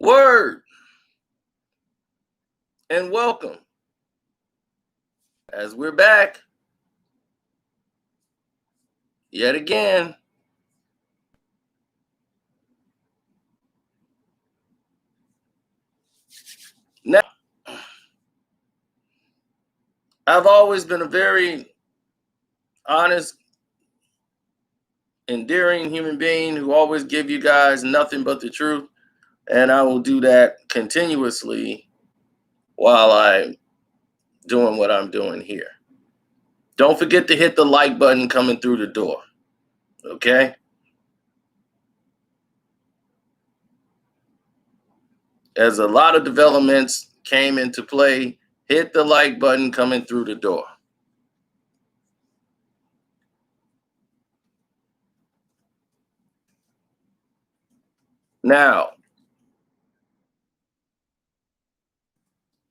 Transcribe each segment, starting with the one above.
Word and welcome as we're back yet again. Now, I've always been a very honest, endearing human being who always give you guys nothing but the truth, and I will do that continuously while I'm doing what I'm doing here. Don't forget to hit the like button coming through the door, okay? As a lot of developments came into play, hit the like button coming through the door. Now,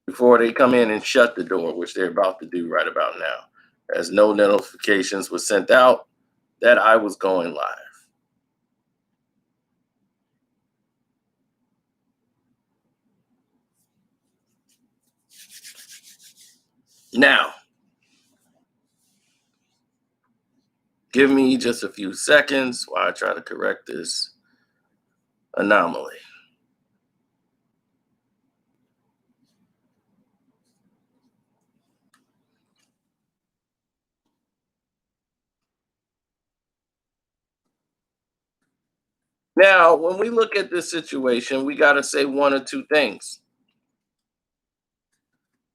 before they come in and shut the door, which they're about to do right about now, as no notifications were sent out that I was going live. Now, give me just a few seconds while I try to correct this anomaly. Now, when we look at this situation, we got to say one or two things.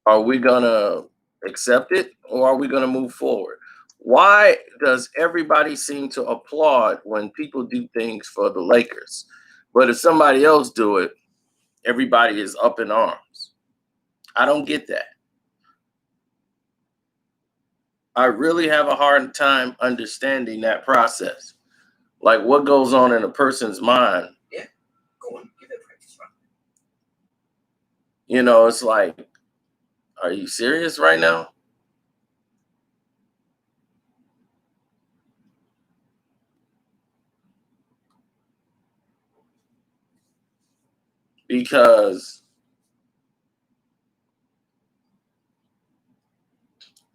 Are we going to accept it or are we going to move forward? Why does everybody seem to applaud when people do things for the Lakers? But if somebody else do it, everybody is up in arms. I don't get that. I really have a hard time understanding that process. Like what goes on in a person's mind. Yeah, go on, give it a practice run. You know, it's like, are you serious right now? Because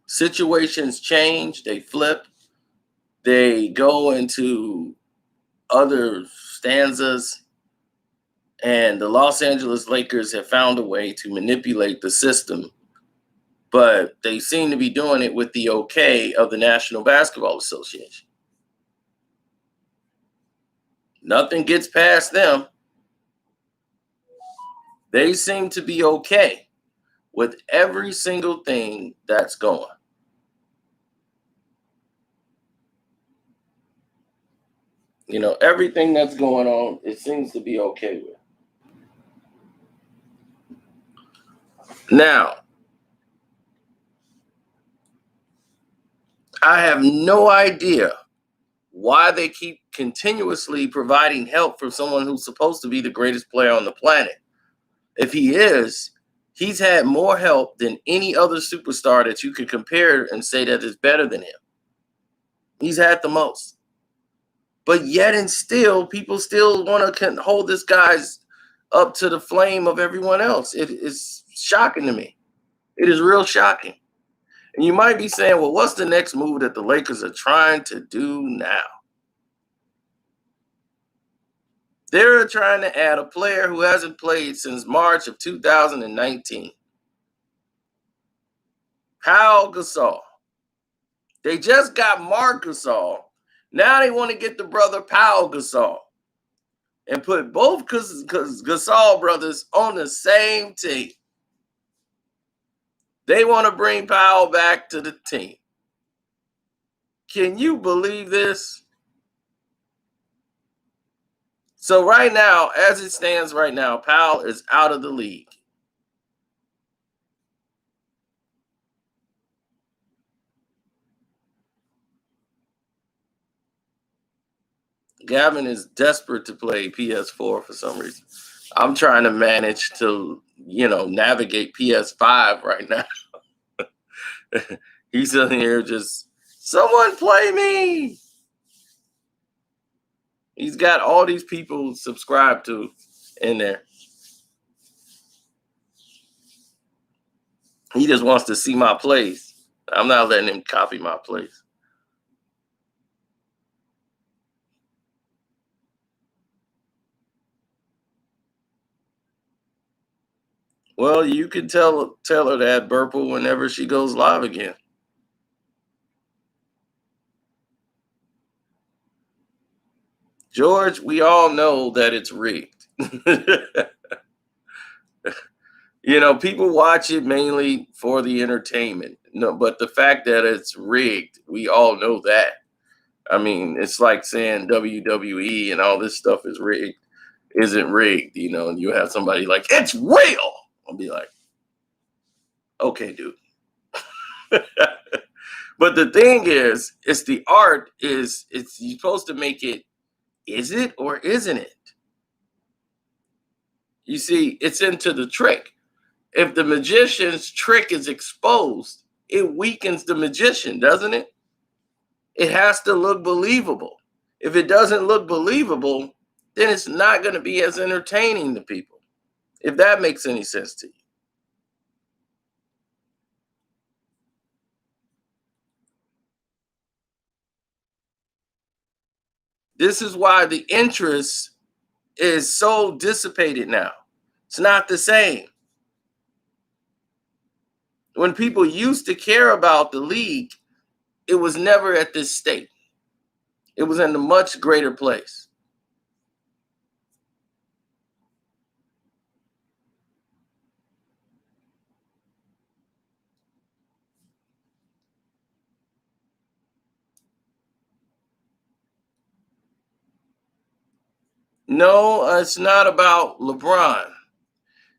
situations change, they flip, they go into other stanzas, and the Los Angeles Lakers have found a way to manipulate the system, but they seem to be doing it with the okay of the National Basketball Association. Nothing gets past them. They seem to be okay with every single thing that's going. You know, everything that's going on, it seems to be okay with. Now, I have no idea why they keep continuously providing help for someone who's supposed to be the greatest player on the planet. If he is, he's had more help than any other superstar that you could compare and say that is better than him. He's had the most. But yet and still, people still want to hold this guy's up to the flame of everyone else. It is shocking to me. It is real shocking. And you might be saying, well, what's the next move that the Lakers are trying to do now? They're trying to add a player who hasn't played since March of 2019. Pau Gasol. They just got Marc Gasol. Now they want to get the brother Pau Gasol and put both Gasol brothers on the same team. They want to bring Powell back to the team. Can you believe this? So right now, as it stands right now, Powell is out of the league. Gavin is desperate to play PS4 for some reason. I'm trying to manage to, navigate PS5 right now. He's in here just, someone play me. He's got all these people subscribed to in there. He just wants to see my plays. I'm not letting him copy my plays. Well, you can tell her that, Burple, whenever she goes live again. George, we all know that it's rigged. People watch it mainly for the entertainment. No, but the fact that it's rigged, we all know that. I mean, it's like saying WWE and all this stuff is rigged, isn't rigged, and you have somebody like, it's real. I'll be like, okay, dude. But the thing is, it's the art it's you're supposed to make it, is it or isn't it? You see, it's into the trick. If the magician's trick is exposed, it weakens the magician, doesn't it? It has to look believable. If it doesn't look believable, then it's not going to be as entertaining to people. If that makes any sense to you. This is why the interest is so dissipated now. It's not the same. When people used to care about the league, it was never at this state. It was in a much greater place. No, it's not about LeBron.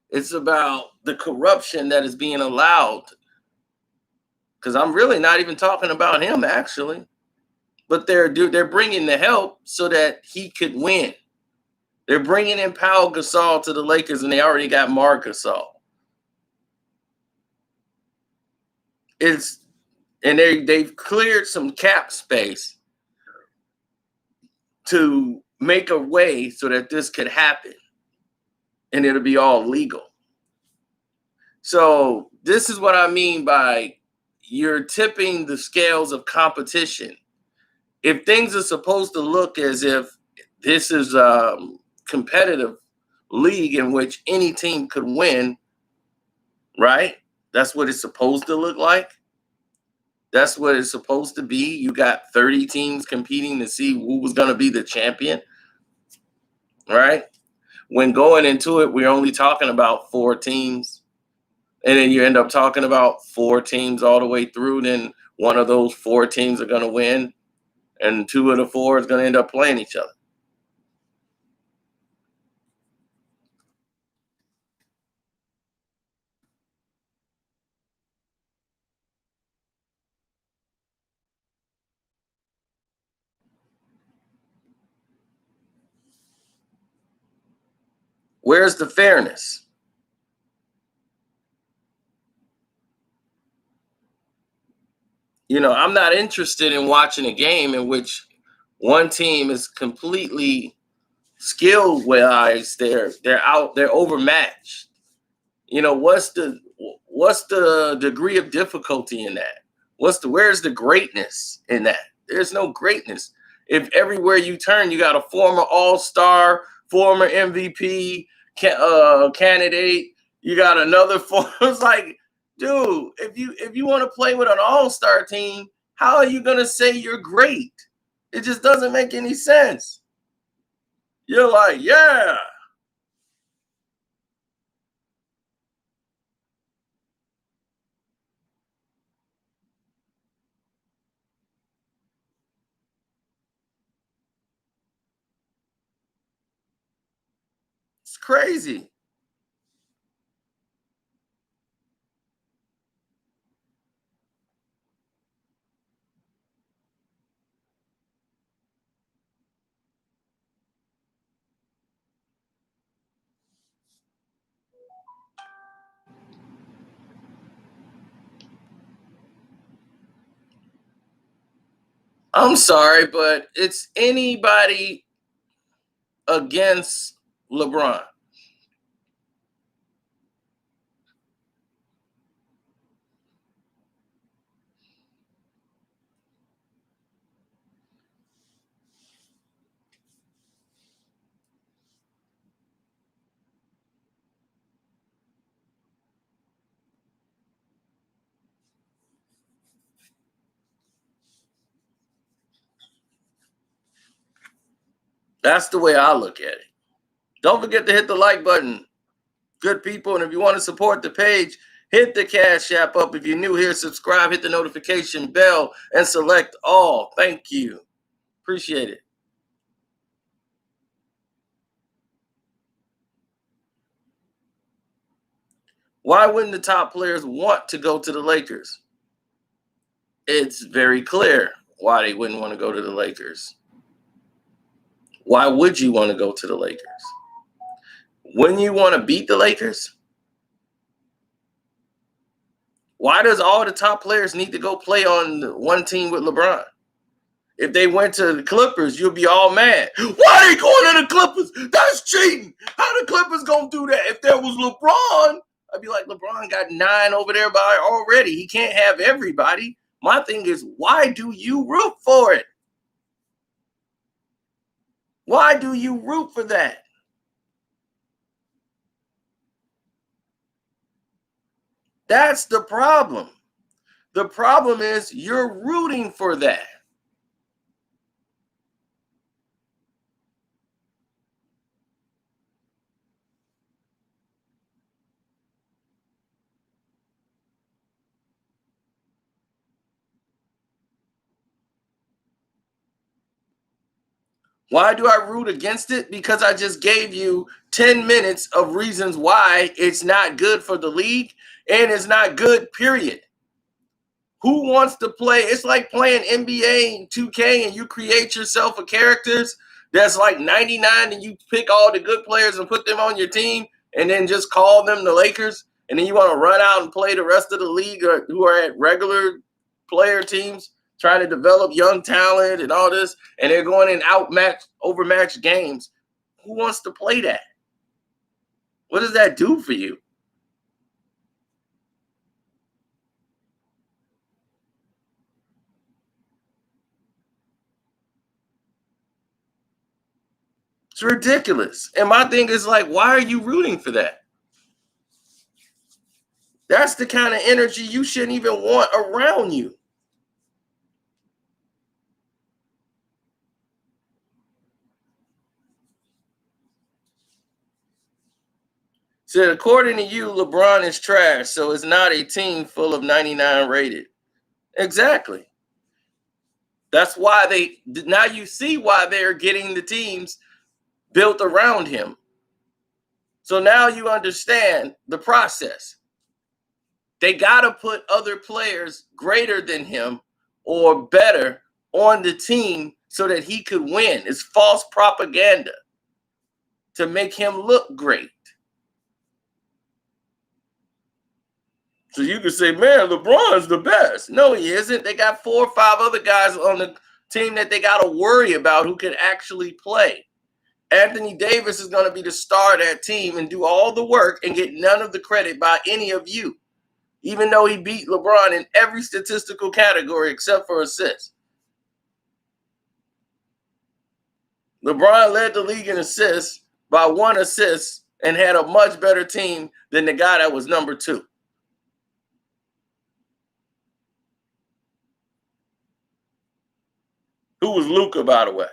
It's about the corruption that is being allowed. Because I'm really not even talking about him, actually. But they're bringing the help so that he could win. They're bringing in Pau Gasol to the Lakers, and they already got Marc Gasol. It's and they've cleared some cap space to make a way so that this could happen, and it'll be all legal. So this is what I mean by you're tipping the scales of competition. If things are supposed to look as if this is a competitive league in which any team could win, right? That's what it's supposed to look like. That's what it's supposed to be. You got 30 teams competing to see who was going to be the champion, right? When going into it, we're only talking about 4 teams. And then you end up talking about 4 teams all the way through. Then one of those 4 teams are going to win, and 2 of the 4 is going to end up playing each other. Where's the fairness? I'm not interested in watching a game in which one team is completely skill wise. They're overmatched. What's the degree of difficulty in that? Where's the greatness in that? There's no greatness. If everywhere you turn, you got a former All-Star, former MVP candidate, you got another former. It's like, dude, if you want to play with an All-Star team, how are you gonna say you're great? It just doesn't make any sense. You're like, yeah, it's crazy. I'm sorry, but it's anybody against LeBron. That's the way I look at it. Don't forget to hit the like button, good people. And if you want to support the page, hit the Cash App up. If you're new here, subscribe, hit the notification bell, and select all. Thank you. Appreciate it. Why wouldn't the top players want to go to the Lakers? It's very clear why they wouldn't want to go to the Lakers. Why would you want to go to the Lakers? When you want to beat the Lakers? Why does all the top players need to go play on one team with LeBron? If they went to the Clippers, you'll be all mad. Why are they going to the Clippers? That's cheating. How the Clippers gonna do that? If there was LeBron, I'd be like, LeBron got 9 over there by already. He can't have everybody. My thing is, why do you root for it? Why do you root for that? That's the problem. The problem is you're rooting for that. Why do I root against it? Because I just gave you 10 minutes of reasons why it's not good for the league and it's not good, period. Who wants to play? It's like playing NBA 2K and you create yourself a characters that's like 99 and you pick all the good players and put them on your team and then just call them the Lakers. And then you want to run out and play the rest of the league who are at regular player teams trying to develop young talent and all this. And they're going in overmatched games. Who wants to play that? What does that do for you? It's ridiculous. And my thing is like, why are you rooting for that? That's the kind of energy you shouldn't even want around you. So according to you, LeBron is trash, so it's not a team full of 99 rated. Exactly. That's why now you see why they're getting the teams built around him. So now you understand the process. They got to put other players greater than him or better on the team so that he could win. It's false propaganda to make him look great. So you could say, man, LeBron's the best. No, he isn't. They got 4 or 5 other guys on the team that they got to worry about who can actually play. Anthony Davis is going to be the star of that team and do all the work and get none of the credit by any of you, even though he beat LeBron in every statistical category except for assists. LeBron led the league in assists by 1 assist and had a much better team than the guy that was number 2. Who was Luka, by the way?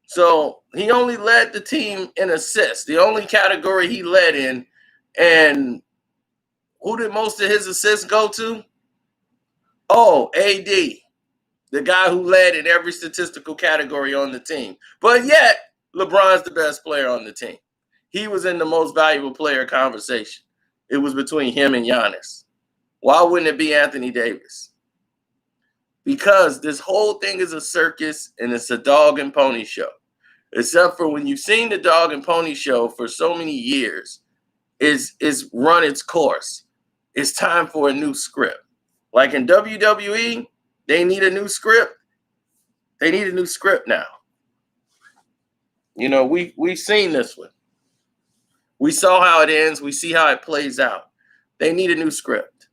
So he only led the team in assists, the only category he led in. And who did most of his assists go to? Oh, AD, the guy who led in every statistical category on the team. But yet, LeBron's the best player on the team. He was in the most valuable player conversation. It was between him and Giannis. Why wouldn't it be Anthony Davis? Because this whole thing is a circus and it's a dog and pony show. Except for when you've seen the dog and pony show for so many years, is run its course. It's time for a new script. Like in WWE, they need a new script. They need a new script now. You know, we've seen this one. We saw how it ends. We see how it plays out. They need a new script.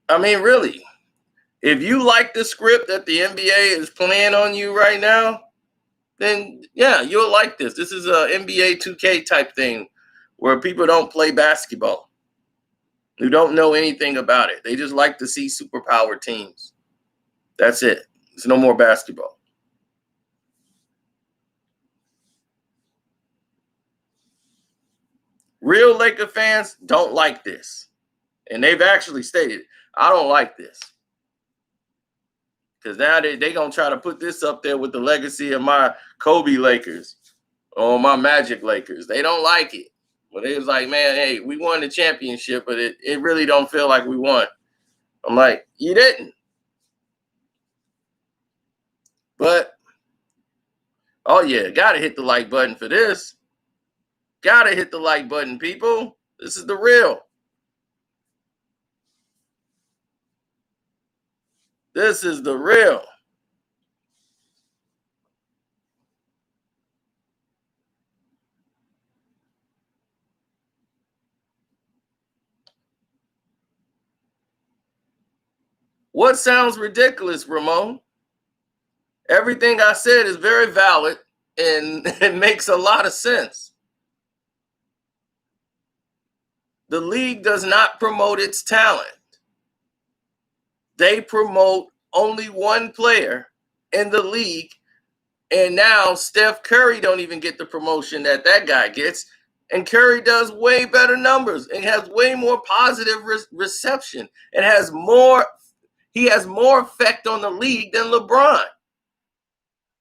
I mean, really, If you like the script that the NBA is playing on you right now, then yeah, you'll like this. This is a NBA 2K type thing where people don't play basketball, who don't know anything about it. They just like to see superpower teams. That's it. There's no more basketball. Real Laker fans don't like this. And they've actually stated, I don't like this. Because now they're going to try to put this up there with the legacy of my Kobe Lakers or my Magic Lakers. They don't like it. But it was like, man, hey, we won the championship, but it really don't feel like we won. I'm like, you didn't. But, oh yeah, got to hit the like button for this. Got to hit the like button, people. This is the real. This is the real. What sounds ridiculous, Ramon? Everything I said is very valid and it makes a lot of sense. The league does not promote its talent. They promote only one player in the league. And now Steph Curry don't even get the promotion that guy gets. And Curry does way better numbers and has way more positive reception and he has more effect on the league than LeBron.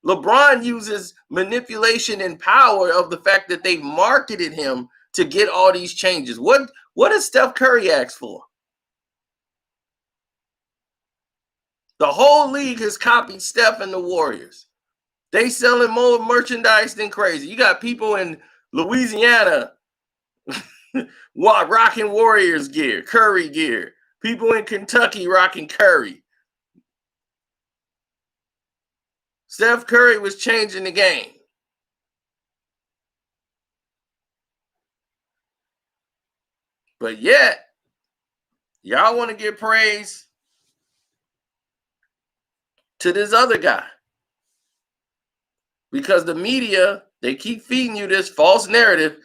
LeBron uses manipulation and power of the fact that they marketed him to get all these changes. What does Steph Curry ask for? The whole league has copied Steph and the Warriors. They selling more merchandise than crazy. You got people in Louisiana rocking Warriors gear, Curry gear. People in Kentucky rocking Curry. Steph Curry was changing the game. But yet, y'all want to give praise to this other guy. Because the media, they keep feeding you this false narrative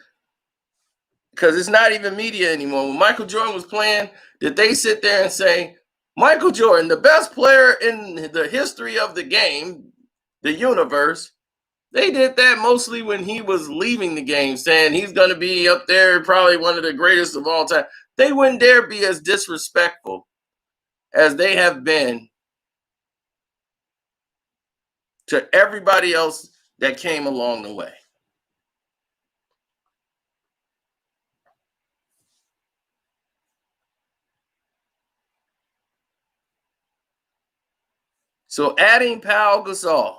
because it's not even media anymore. When Michael Jordan was playing, did they sit there and say, Michael Jordan, the best player in the history of the game, the universe? They did that mostly when he was leaving the game, saying he's going to be up there, probably one of the greatest of all time. They wouldn't dare be as disrespectful as they have been to everybody else that came along the way. So adding Pau Gasol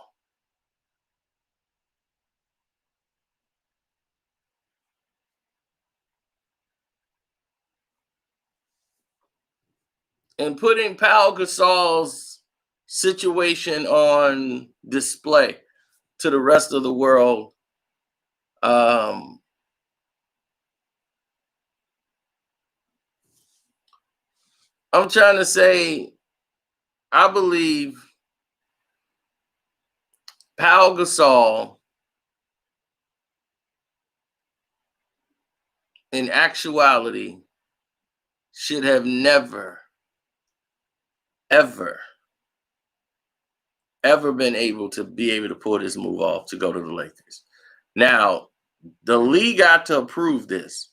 and putting Pau Gasol's situation on display to the rest of the world, I'm trying to say, I believe Pau Gasol, in actuality, should have never, ever been able to pull this move off to go to the Lakers. Now, the league got to approve this,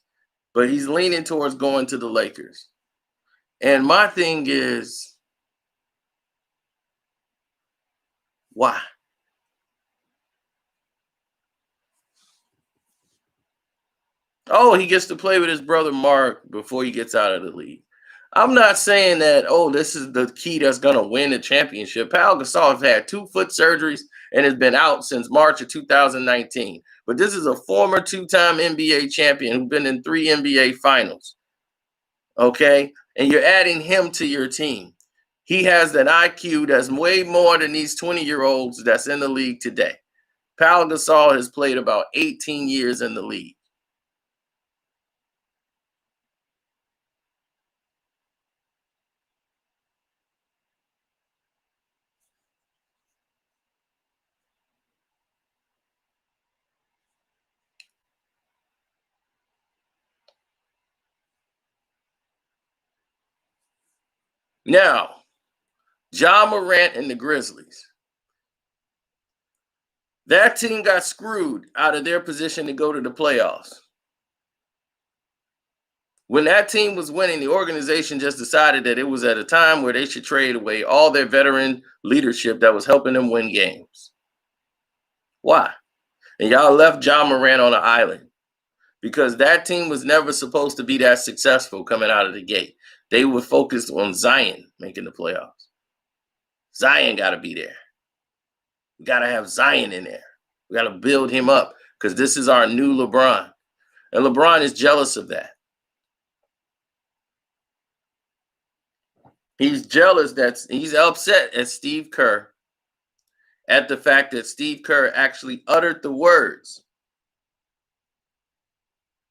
but he's leaning towards going to the Lakers. And my thing is, why? Oh, he gets to play with his brother Mark before he gets out of the league. I'm not saying that, oh, this is the key that's going to win the championship. Pau Gasol has had 2 foot surgeries and has been out since March of 2019. But this is a former 2-time NBA champion who's been in 3 NBA finals. Okay? And you're adding him to your team. He has an IQ that's way more than these 20-year-olds that's in the league today. Pau Gasol has played about 18 years in the league. Now, Ja Morant and the Grizzlies. That team got screwed out of their position to go to the playoffs. When that team was winning, the organization just decided that it was at a time where they should trade away all their veteran leadership that was helping them win games. Why? And y'all left Ja Morant on an island because that team was never supposed to be that successful coming out of the gate. They were focused on Zion making the playoffs. Zion got to be there. We got to have Zion in there. We got to build him up because this is our new LeBron. And LeBron is jealous of that. He's jealous that he's upset at Steve Kerr at the fact that Steve Kerr actually uttered the words.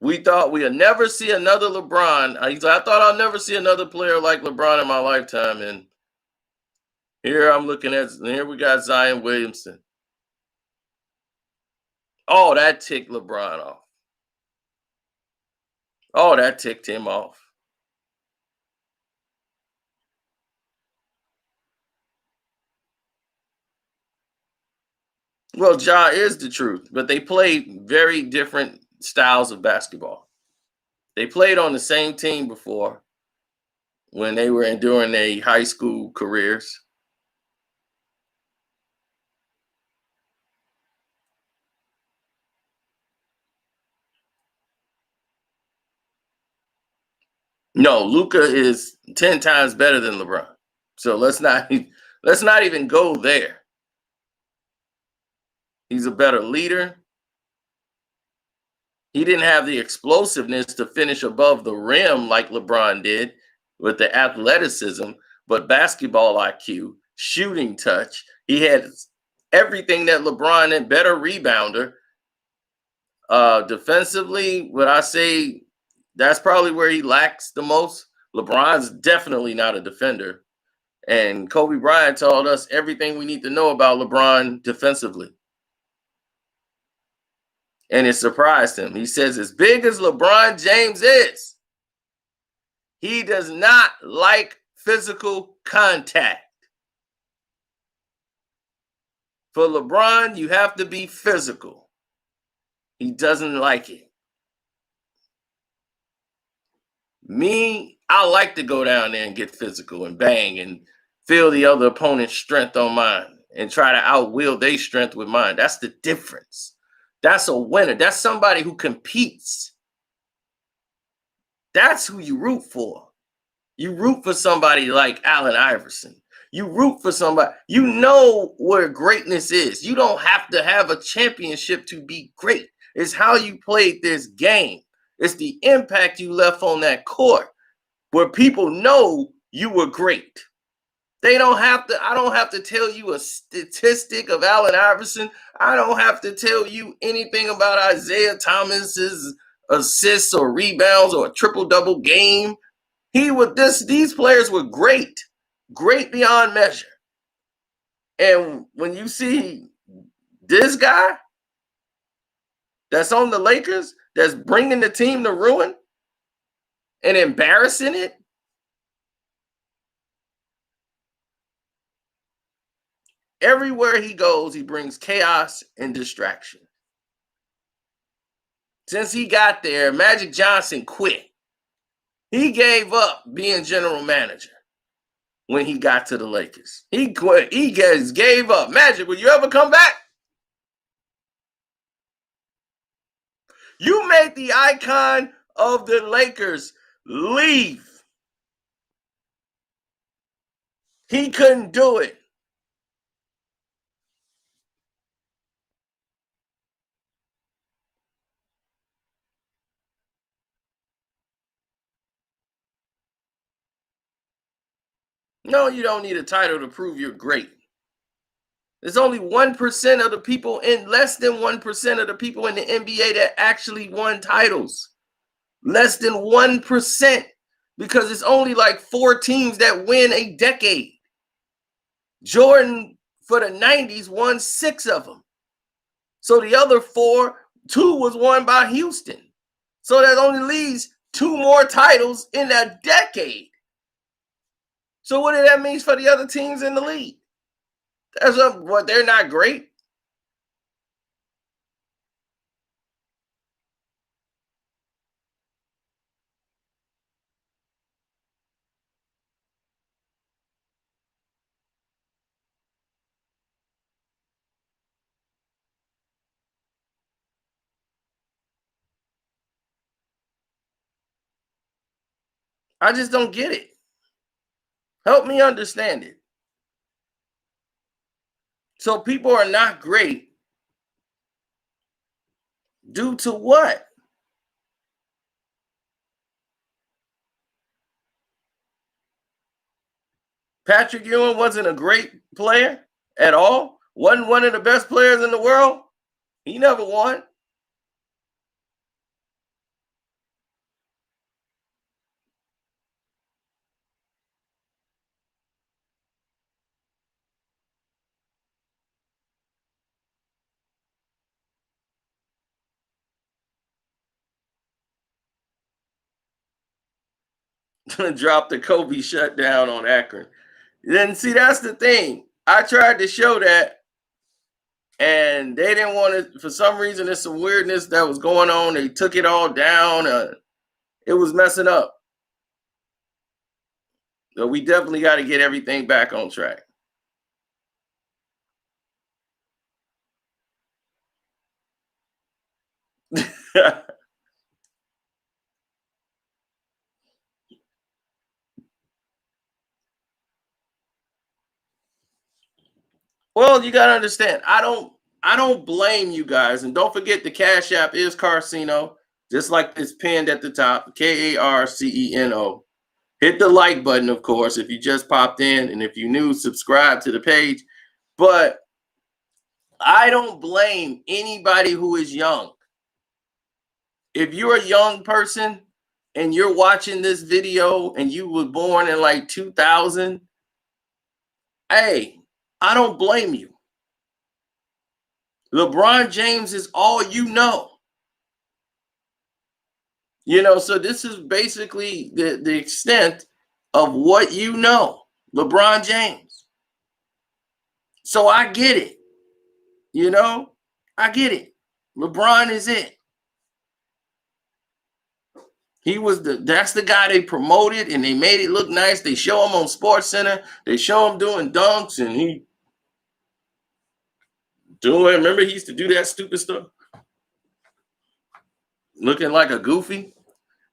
We thought we'll never see another LeBron. I thought I'll never see another player like LeBron in my lifetime. And here we got Zion Williamson. Oh, that ticked LeBron off. Oh, that ticked him off. Well, Ja is the truth, but they played very different styles of basketball. They played on the same team before when they were during their high school careers. No, Luka is 10 times better than LeBron. So let's not even go there. He's a better leader. He didn't have the explosiveness to finish above the rim like LeBron did with the athleticism, but basketball IQ, shooting touch. He had everything that LeBron and better rebounder. Defensively, would I say that's probably where he lacks the most? LeBron's definitely not a defender. And Kobe Bryant told us everything we need to know about LeBron defensively. And it surprised him. He says, as big as LeBron James is, he does not like physical contact. For LeBron, you have to be physical. He doesn't like it. Me, I like to go down there and get physical and bang and feel the other opponent's strength on mine and try to outwield their strength with mine. That's the difference. That's a winner. That's somebody who competes. That's who you root for. You root for somebody like Allen Iverson. You root for somebody. You know where greatness is. You don't have to have a championship to be great. It's how you played this game. It's the impact you left on that court where people know you were great. I don't have to tell you a statistic of Allen Iverson. I don't have to tell you anything about Isaiah Thomas's assists or rebounds or a triple-double game. These players were great beyond measure. And when you see this guy that's on the Lakers, that's bringing the team to ruin and embarrassing it, everywhere he goes, he brings chaos and distraction. Since he got there, Magic Johnson quit. He gave up being general manager when he got to the Lakers. He quit. He gave up. Magic, will you ever come back? You made the icon of the Lakers leave. He couldn't do it. No, you don't need a title to prove you're great. There's only 1% of the people less than 1% of the people in the NBA that actually won titles. Less than 1%, because it's only like 4 teams that win a decade. Jordan for the 90s won 6 of them. So the other 2 was won by Houston. So that only leaves 2 more titles in a decade. So what did that mean for the other teams in the league? That's what they're not great. I just don't get it. Help me understand it. So people are not great due to what? Patrick Ewing wasn't a great player at all. Wasn't one of the best players in the world. He never won. Dropped the Kobe shutdown on Akron. Then see, that's the thing. I tried to show that, and they didn't want it for some reason. There's some weirdness that was going on. They took it all down. It was messing up. So we definitely got to get everything back on track. Well, you got to understand. I don't blame you guys, and don't forget the Cash App is Carcino, just like it's pinned at the top, Karceno. Hit the like button, of course, if you just popped in, and if you're new, subscribe to the page. But I don't blame anybody who is young. If you're a young person and you're watching this video and you were born in like 2000, hey, I don't blame you. LeBron James is all you know. So this is basically the extent of what you know. LeBron James. So I get it. I get it. LeBron is it. That's the guy they promoted and they made it look nice. They show him on Sports Center. They show him doing dunks and remember he used to do that stupid stuff? Looking like a goofy.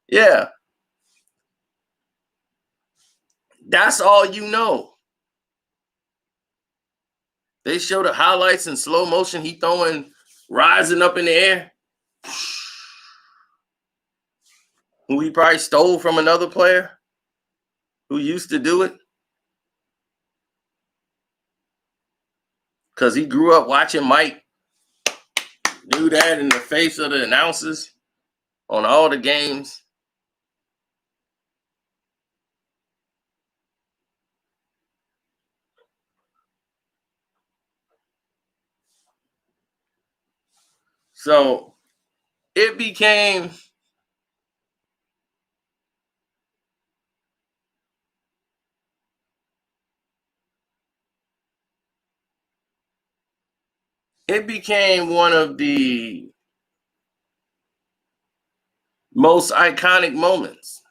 Yeah. That's all you know. They show the highlights in slow motion. He rising up in the air. Who he probably stole from another player who used to do it. Because he grew up watching Mike do that in the face of the announcers on all the games. So it became one of the most iconic moments.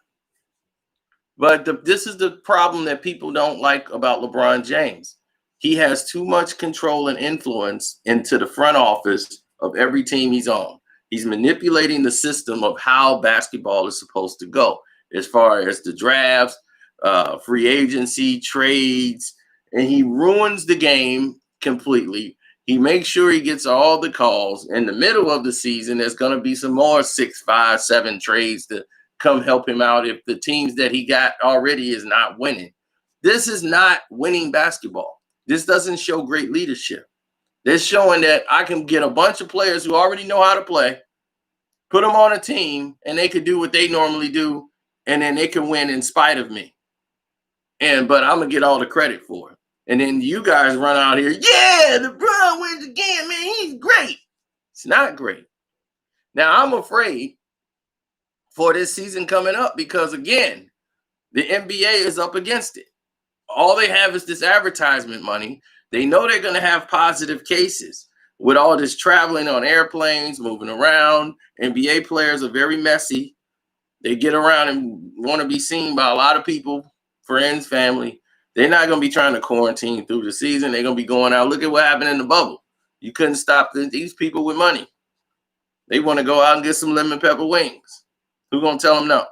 But this is the problem that people don't like about LeBron James. He has too much control and influence into the front office of every team he's on. He's manipulating the system of how basketball is supposed to go, as far as the drafts, free agency, trades, and he ruins the game completely. He makes sure he gets all the calls. In the middle of the season, there's going to be some more 6, 5, 7 trades to come help him out if the teams that he got already is not winning. This is not winning basketball. This doesn't show great leadership. This showing that I can get a bunch of players who already know how to play, put them on a team, and they could do what they normally do, and then they can win in spite of me. But I'm gonna get all the credit for it. And then you guys run out here, yeah, LeBron wins again, man. He's great. It's not great. Now I'm afraid for this season coming up because again, the NBA is up against it. all they have is this advertisement money. They know they're going to have positive cases with all this traveling on airplanes, moving around. NBA players are very messy. They get around and want to be seen by a lot of people, friends, family. They're not going to be trying to quarantine through the season. They're going to be going out. Look at what happened in the bubble. You couldn't stop these people with money. They want to go out and get some lemon pepper wings. Who's going to tell them no?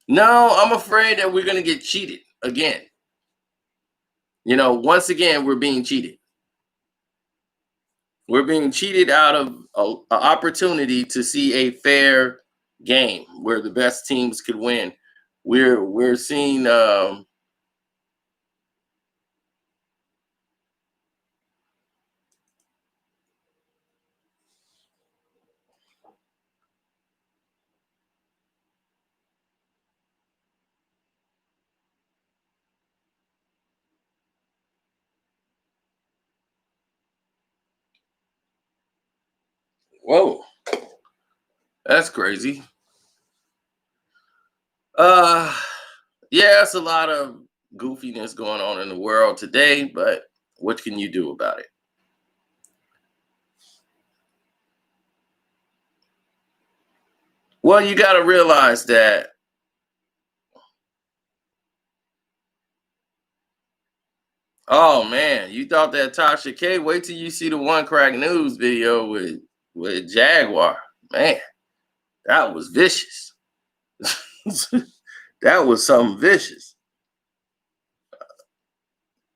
No, I'm afraid that we're going to get cheated again. Once again, we're being cheated. We're being cheated out of an opportunity to see a fair game where the best teams could win. We're seeing whoa, that's crazy. Yeah, it's a lot of goofiness going on in the world today, but what can you do about it? Well, you got to realize that. Oh man, you thought that Tasha K? Wait till you see the One Crack News video with Jaguar. Man, that was vicious. That was something vicious.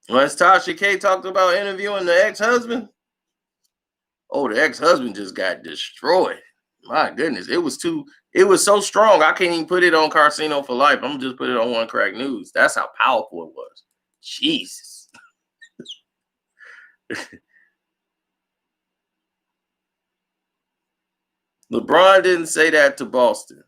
Once Tasha K talked about interviewing the ex-husband, oh, the ex-husband just got destroyed. My goodness, it was so strong. I can't even put it on Casino for Life. I'm gonna just put it on One Crack News. That's how powerful it was. Jesus. LeBron didn't say that to Boston.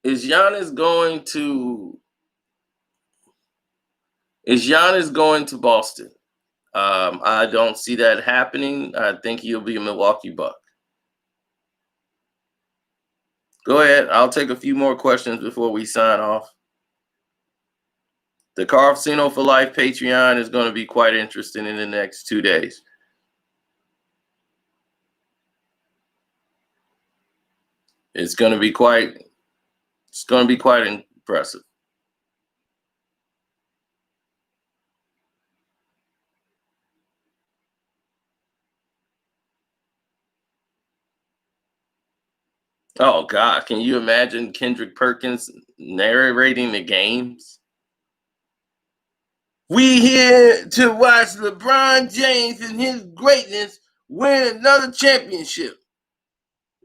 Is Giannis going to Boston? I don't see that happening. I think he'll be a Milwaukee Buck. Go ahead. I'll take a few more questions before we sign off. The Casino for Life Patreon is going to be quite interesting in the next 2 days. It's going to be quite impressive. Oh God, can you imagine Kendrick Perkins narrating the games? We here to watch LeBron James and his greatness win another championship.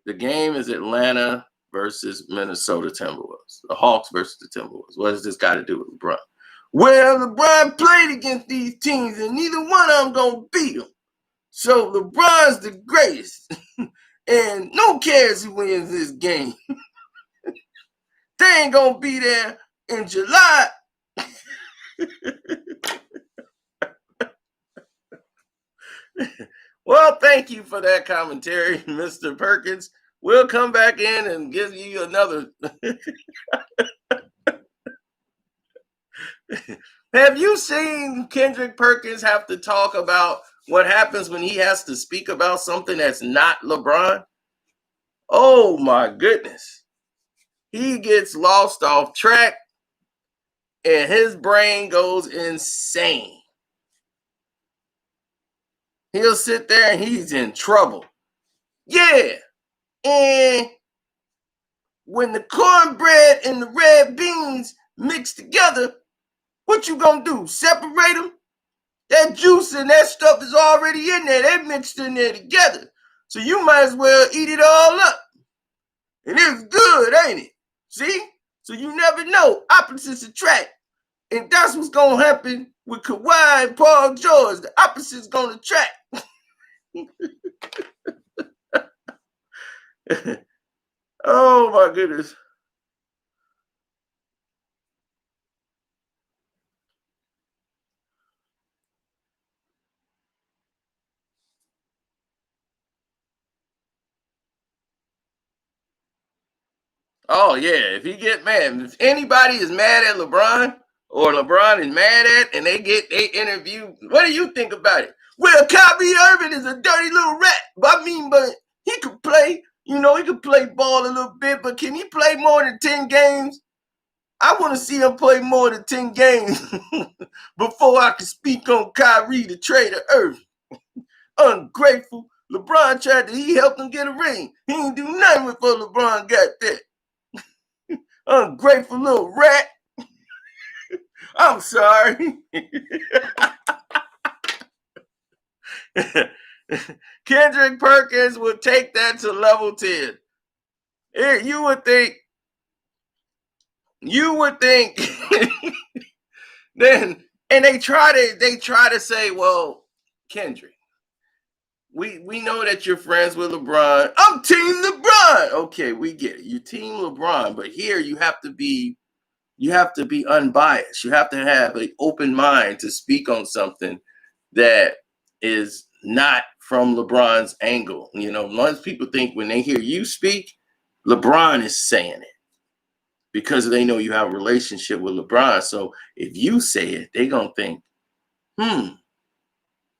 The game is Atlanta versus Minnesota Timberwolves. The Hawks versus the Timberwolves. What does this got to do with LeBron? Well, LeBron played against these teams, and neither one of them gonna beat him. So LeBron's the greatest, and no one cares who wins this game. They ain't gonna be there in July. Well, thank you for that commentary, Mr. Perkins. We'll come back in and give you another. Have you seen Kendrick Perkins have to talk about what happens when he has to speak about something that's not LeBron? Oh my goodness. He gets lost off track and his brain goes insane. He'll sit there and he's in trouble. Yeah. And when the cornbread and the red beans mix together, what you gonna do? Separate them? That juice and that stuff is already in there. They mixed in there together. So you might as well eat it all up. And it's good, ain't it? See? So you never know. Opposites attract. And that's what's going to happen with Kawhi and Paul George. The opposites going to attract. Oh my goodness. Oh yeah, if he get mad, if anybody is mad at LeBron or LeBron is mad at, and they interview, what do you think about it? Well, Kyrie Irving is a dirty little rat. But he could play. He could play ball a little bit, but can he play more than 10 games? I want to see him play more than 10 games before I can speak on Kyrie, the traitor Irving. Ungrateful. LeBron he helped him get a ring. He didn't do nothing before LeBron got that. Ungrateful little rat. I'm sorry. Kendrick Perkins would take that to level 10. You would think then, and they try to say, well, Kendrick, we know that you're friends with LeBron. I'm team LeBron. Okay, we get it. You team LeBron, but here you have to be unbiased. You have to have an open mind to speak on something that is not from LeBron's angle. Most people think when they hear you speak, LeBron is saying it because they know you have a relationship with LeBron. So if you say it, they're going to think,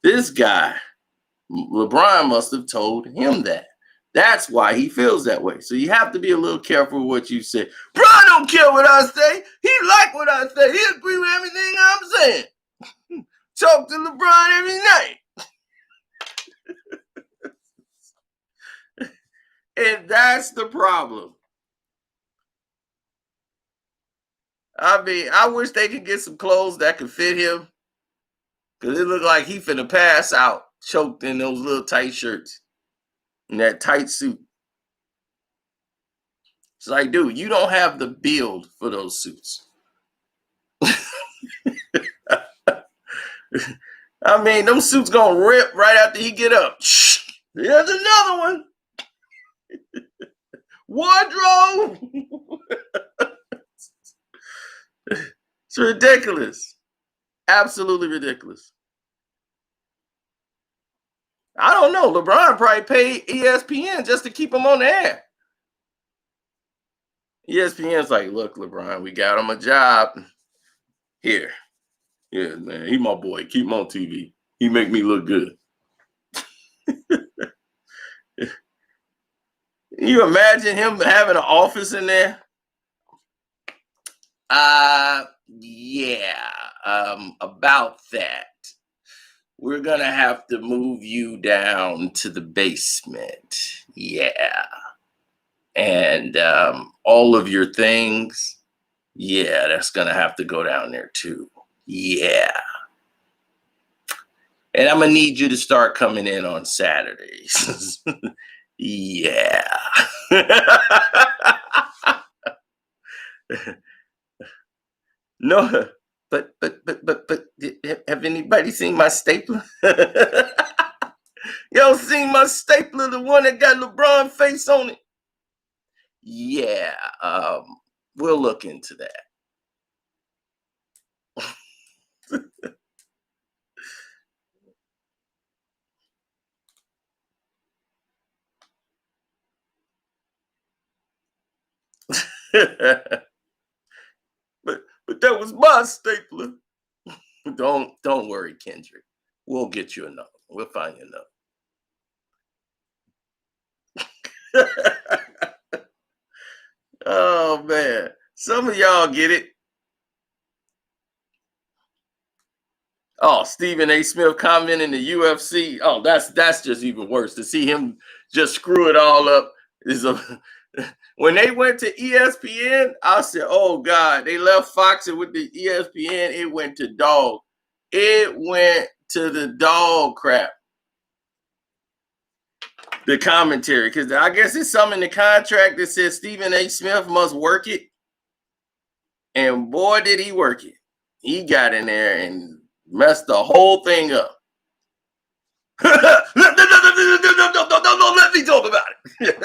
this guy, LeBron must have told him that. That's why he feels that way. So you have to be a little careful with what you say. Bron don't care what I say. He like what I say. He agree with everything I'm saying. Talk to LeBron every night. And that's the problem. I mean, I wish they could get some clothes that could fit him. Because it looked like he finna pass out, choked in those little tight shirts. In that tight suit. It's like, dude, you don't have the build for those suits. I mean, them suits gonna rip right after he get up. Here's another one. Wardrobe. It's ridiculous. Absolutely ridiculous. I don't know. LeBron probably paid ESPN just to keep him on the air. ESPN's like, look, LeBron, we got him a job. Here. Yeah, man, he my boy. Keep him on TV. He make me look good. You imagine him having an office in there? Yeah. About that. We're gonna have to move you down to the basement. Yeah. And all of your things, yeah, that's gonna have to go down there too. Yeah. And I'm gonna need you to start coming in on Saturdays. Yeah. No, but have anybody seen my stapler? Y'all seen my stapler, the one that got LeBron face on it? Yeah, we'll look into that. but that was my stapler. Don't worry, Kendrick. We'll get you another. We'll find you another. Oh man, some of y'all get it. Oh, Stephen A. Smith commenting the UFC. Oh, that's just even worse. To see him just screw it all up is a. When they went to ESPN, I said, "Oh God!" They left Fox and with the ESPN, it went to dog. It went to the dog crap. The commentary, because I guess it's something in the contract that says Stephen A. Smith must work it, and boy, did he work it! He got in there and messed the whole thing up. Don't let me talk about it.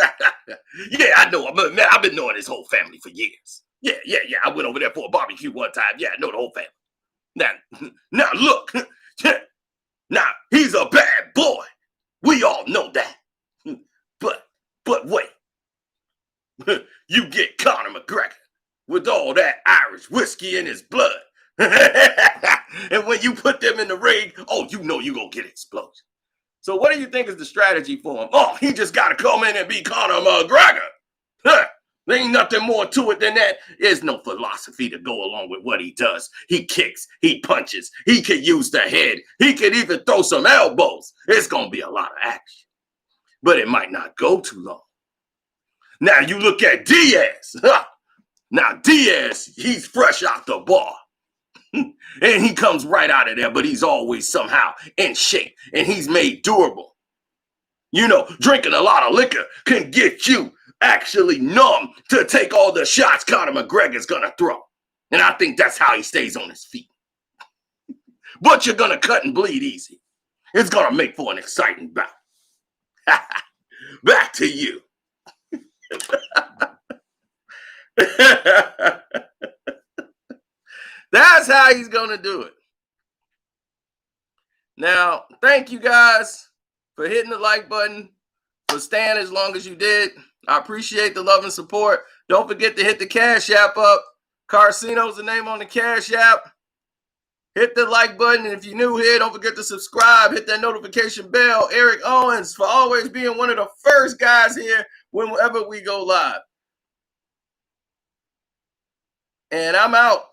Yeah, I know. Man, I've been knowing his whole family for years. Yeah. I went over there for a barbecue one time. Yeah, I know the whole family. Now look. Now, he's a bad boy. We all know that. But wait. You get Conor McGregor with all that Irish whiskey in his blood. And when you put them in the ring, oh, you know you're going to get explosion. So what do you think is the strategy for him? Oh, he just got to come in and be Conor McGregor. Huh. There ain't nothing more to it than that. There's no philosophy to go along with what he does. He kicks, he punches, he could use the head, he could even throw some elbows. It's going to be a lot of action, but it might not go too long. Now you look at Diaz. Now Diaz, he's fresh out the bar. And he comes right out of there, but he's always somehow in shape and he's made durable. You know, drinking a lot of liquor can get you actually numb to take all the shots Conor McGregor's gonna throw. And I think that's how he stays on his feet. But you're gonna cut and bleed easy. It's gonna make for an exciting bout. Back to you. That's how he's gonna do it. Now, thank you guys for hitting the like button, for staying as long as you did. I appreciate the love and support. Don't forget to hit the Cash App up. Carcino's the name on the Cash App. Hit the like button. And if you're new here, don't forget to subscribe. Hit that notification bell. Eric Owens for always being one of the first guys here whenever we go live. And I'm out.